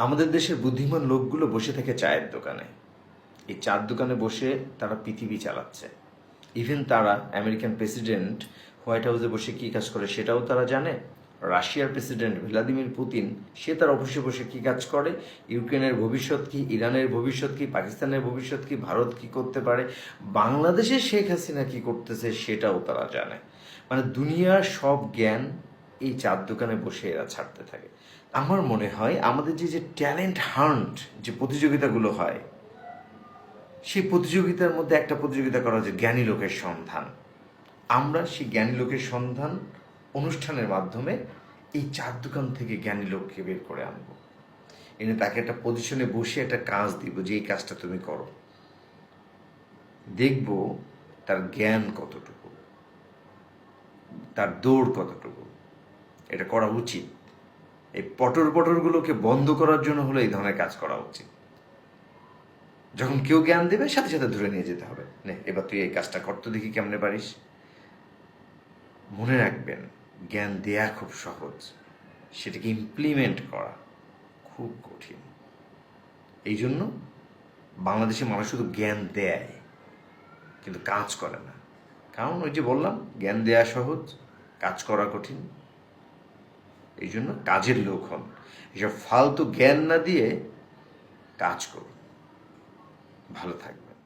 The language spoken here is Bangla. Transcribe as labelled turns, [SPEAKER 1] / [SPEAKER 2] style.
[SPEAKER 1] আমাদের দেশের বুদ্ধিমান লোকগুলো বসে থাকে চায়ের দোকানে। এই চার দোকানে বসে তারা পৃথিবী চালাচ্ছে। ইভেন তারা আমেরিকান প্রেসিডেন্ট হোয়াইট হাউসে বসে কী কাজ করে সেটাও তারা জানে। রাশিয়ার প্রেসিডেন্ট ভ্লাদিমির পুতিন সে তার অফিসে বসে কী কাজ করে, ইউক্রেনের ভবিষ্যৎ কী, ইরানের ভবিষ্যৎ কী, পাকিস্তানের ভবিষ্যৎ কী, ভারত কী করতে পারে, বাংলাদেশের শেখ হাসিনা কী করতেছে সেটাও তারা জানে। মানে দুনিয়ার সব জ্ঞান এই চার দোকানে বসে এরা ছাড়তে থাকে। আমার মনে হয় আমাদের যে ট্যালেন্ট হান্ট যে প্রতিযোগিতাগুলো হয়, সেই প্রতিযোগিতার মধ্যে একটা প্রতিযোগিতা করা হচ্ছে জ্ঞানী লোকের সন্ধান। আমরা সেই জ্ঞানী লোকের সন্ধান অনুষ্ঠানের মাধ্যমে এই চার দোকান থেকে জ্ঞানী লোককে বের করে আনবো, এনে তাকে একটা পজিশনে বসে একটা কাজ দিব যে এই কাজটা তুমি করো। দেখব তার জ্ঞান কতটুকু, তার দৌড় কতটুকু, এটা করা উচিত। এই পটরগুলোকে বন্ধ করার জন্য হলে এই ধরনের কাজ করা উচিত। যখন কেউ জ্ঞান দেবে সাথে সাথে ধরে নিয়ে যেতে হবে, নে এবার তুই এই কাজটা করতে দেখি কেমনে পারিস। মনে রাখবেন, জ্ঞান দেয়া খুব সহজ, সেটাকে ইমপ্লিমেন্ট করা খুব কঠিন। এই জন্য বাংলাদেশের মানুষ শুধু জ্ঞান দেয় কিন্তু কাজ করে না। কারণ ওই যে বললাম, জ্ঞান দেয়া সহজ, কাজ করা কঠিন। এই জন্য কাজের লোক হন, এসব ফালতু জ্ঞান না দিয়ে কাজ করুন। ভালো থাকবেন।